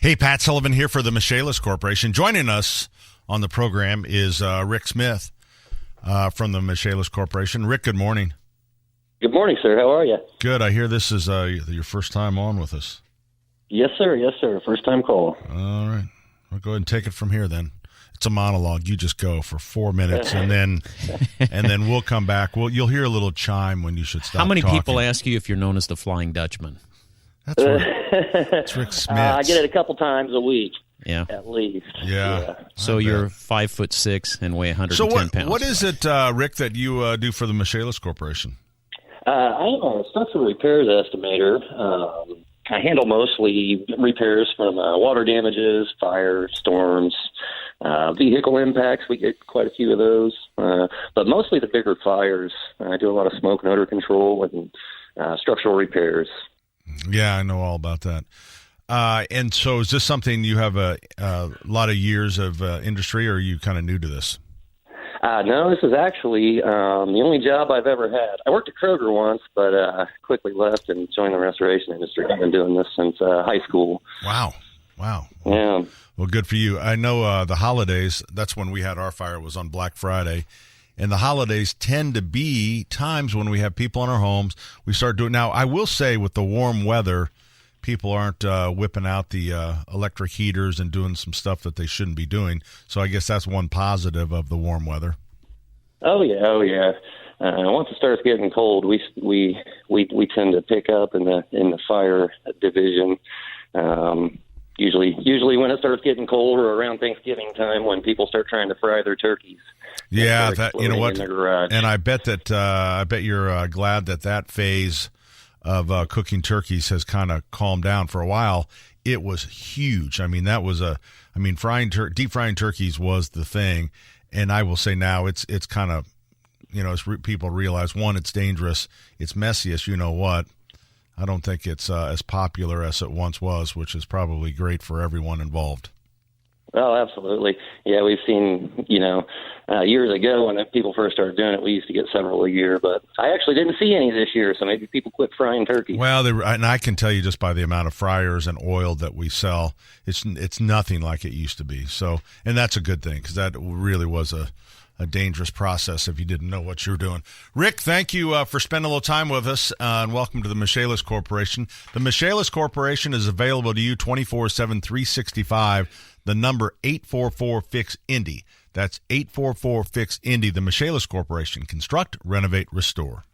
Hey, Pat Sullivan here for the Michaelis Corporation. Joining us on the program is Rick Smith from the Michaelis Corporation. Rick, good morning. Good morning, sir. How are you? Good. I hear this is your first time on with us. Yes, sir. Yes, sir. First time call. All right. I'll go ahead and take it from here then. It's a monologue. You just go for 4 minutes, and then we'll come back. You'll hear a little chime when you should stop. How many talking. people ask you if you're known as the Flying Dutchman? That's Rick Smith. I get it a couple times a week. Yeah, at least. Yeah. So you're 5'6" and weigh 110 pounds. What is it, Rick, that you do for the Michaelis Corporation? I'm a structural repairs estimator. I handle mostly repairs from water damages, fire, storms, vehicle impacts. We get quite a few of those, but mostly the bigger fires. I do a lot of smoke and odor control and structural repairs. Yeah, I know all about that. And so is this something you have a lot of years of industry, or are you kind of new to this? No, this is actually the only job I've ever had. I worked at Kroger once, but quickly left and joined the restoration industry. I've been doing this since high school. Wow. Yeah. Well, good for you. I know the holidays, that's when we had our fire, was on Black Friday. And the holidays tend to be times when we have people in our homes. We start doing. Now, I will say with the warm weather, people aren't whipping out the electric heaters and doing some stuff that they shouldn't be doing. So I guess that's one positive of the warm weather. Oh yeah. Once it starts getting cold, we tend to pick up in the fire division. Usually when it starts getting cold or around Thanksgiving time, when people start trying to fry their turkeys. Yeah, you know what? And I bet you're glad that phase of cooking turkeys has kind of calmed down. For a while, it was huge. I mean, deep frying turkeys was the thing. And I will say now it's kind of, as people realize, one, it's dangerous, it's messy as you know what. I don't think it's as popular as it once was, which is probably great for everyone involved. Oh, absolutely. Yeah, we've seen, years ago when people first started doing it, we used to get several a year, but I actually didn't see any this year, so maybe people quit frying turkey. Well, and I can tell you just by the amount of fryers and oil that we sell, it's nothing like it used to be. So, and that's a good thing, because that really was a dangerous process if you didn't know what you were doing. Rick, thank you for spending a little time with us, and welcome to the Michaelis Corporation. The Michaelis Corporation is available to you 24/7, 365. The number 844-FIX-INDY. That's 844-FIX-INDY. The Michaelis Corporation. Construct, renovate, restore.